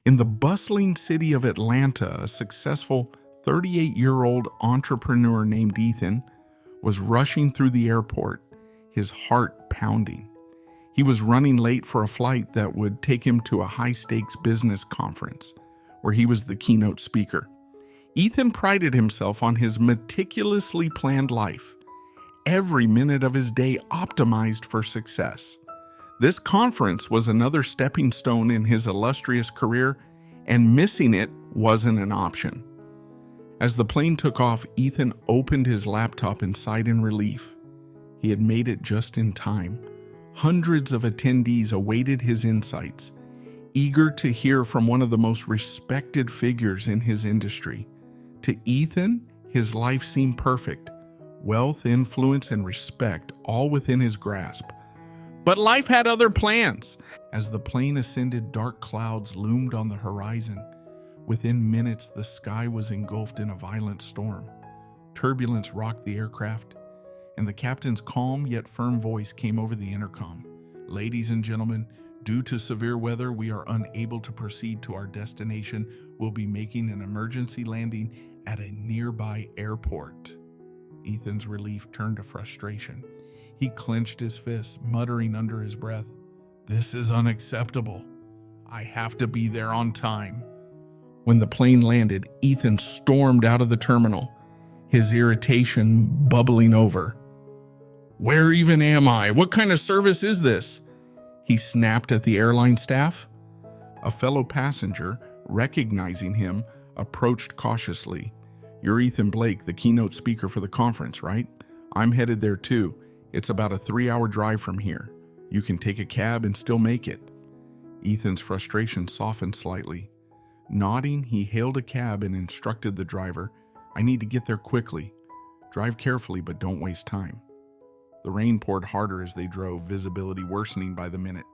In the bustling city of Atlanta, a successful 38-year-old entrepreneur named Ethan was rushing through the airport, his heart pounding. He was running late for a flight that would take him to a high-stakes business conference, where he was the keynote speaker. Ethan prided himself on his meticulously planned life, every minute of his day optimized for success. This conference was another stepping stone in his illustrious career, and missing it wasn't an option. As the plane took off, Ethan opened his laptop and sighed in relief. He had made it just in time. Hundreds of attendees awaited his insights, eager to hear from one of the most respected figures in his industry. To Ethan, his life seemed perfect. Wealth, influence, and respect all within his grasp. But life had other plans. As the plane ascended, dark clouds loomed on the horizon. Within minutes, the sky was engulfed in a violent storm. Turbulence rocked the aircraft, and the captain's calm yet firm voice came over the intercom. "Ladies and gentlemen, due to severe weather, we are unable to proceed to our destination. We'll be making an emergency landing at a nearby airport." Ethan's relief turned to frustration. He clenched his fists, muttering under his breath, "This is unacceptable. I have to be there on time." When the plane landed, Ethan stormed out of the terminal, his irritation bubbling over. "Where even am I? What kind of service is this?" he snapped at the airline staff. A fellow passenger, recognizing him, approached cautiously. "You're Ethan Blake, the keynote speaker for the conference, right? I'm headed there too. It's about a 3-hour drive from here. You can take a cab and still make it." Ethan's frustration softened slightly. Nodding, he hailed a cab and instructed the driver, "I need to get there quickly. Drive carefully, but don't waste time." The rain poured harder as they drove, visibility worsening by the minute.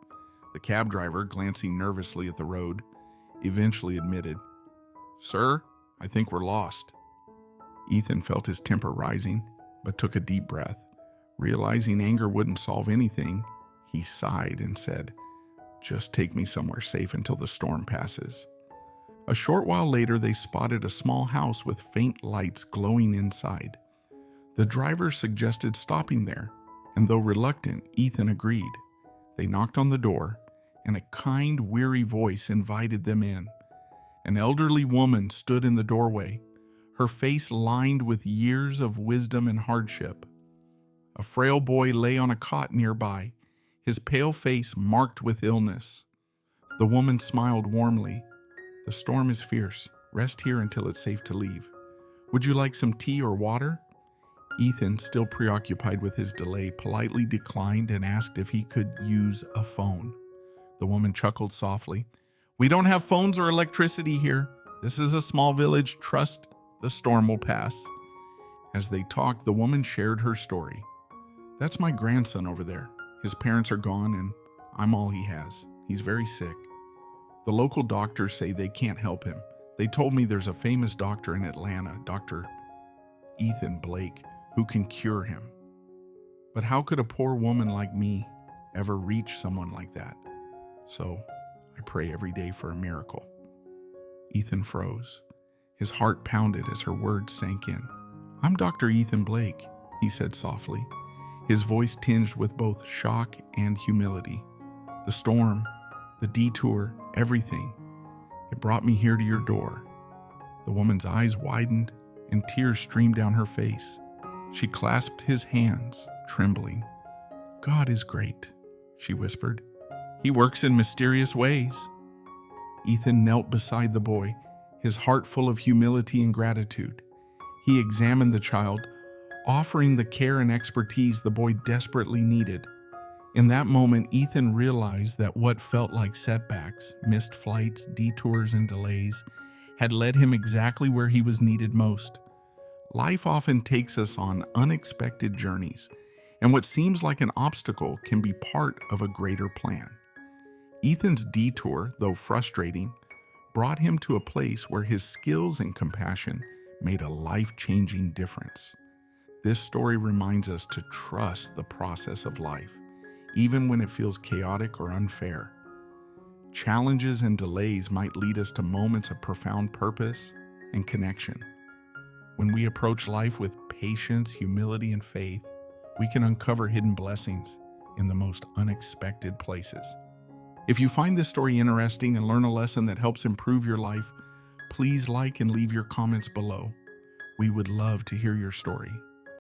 The cab driver, glancing nervously at the road, eventually admitted, "Sir, I think we're lost." Ethan felt his temper rising, but took a deep breath. Realizing anger wouldn't solve anything, he sighed and said, "Just take me somewhere safe until the storm passes." A short while later, they spotted a small house with faint lights glowing inside. The driver suggested stopping there, and though reluctant, Ethan agreed. They knocked on the door, and a kind, weary voice invited them in. An elderly woman stood in the doorway, her face lined with years of wisdom and hardship. A frail boy lay on a cot nearby, his pale face marked with illness. The woman smiled warmly. "The storm is fierce. Rest here until it's safe to leave. Would you like some tea or water?" Ethan, still preoccupied with his delay, politely declined and asked if he could use a phone. The woman chuckled softly. "We don't have phones or electricity here. This is a small village. Trust the storm will pass." As they talked, the woman shared her story. "That's my grandson over there. His parents are gone and I'm all he has. He's very sick. The local doctors say they can't help him. They told me there's a famous doctor in Atlanta, Dr. Ethan Blake, who can cure him. But how could a poor woman like me ever reach someone like that? So I pray every day for a miracle." Ethan froze. His heart pounded as her words sank in. "I'm Dr. Ethan Blake," he said softly, his voice tinged with both shock and humility. "The storm, the detour, everything. It brought me here to your door." The woman's eyes widened and tears streamed down her face. She clasped his hands, trembling. "God is great," she whispered. "He works in mysterious ways." Ethan knelt beside the boy, his heart full of humility and gratitude. He examined the child, offering the care and expertise the boy desperately needed. In that moment, Ethan realized that what felt like setbacks, missed flights, detours, and delays had led him exactly where he was needed most. Life often takes us on unexpected journeys, and what seems like an obstacle can be part of a greater plan. Ethan's detour, though frustrating, brought him to a place where his skills and compassion made a life-changing difference. This story reminds us to trust the process of life, even when it feels chaotic or unfair. Challenges and delays might lead us to moments of profound purpose and connection. When we approach life with patience, humility, and faith, we can uncover hidden blessings in the most unexpected places. If you find this story interesting and learn a lesson that helps improve your life, please like and leave your comments below. We would love to hear your story.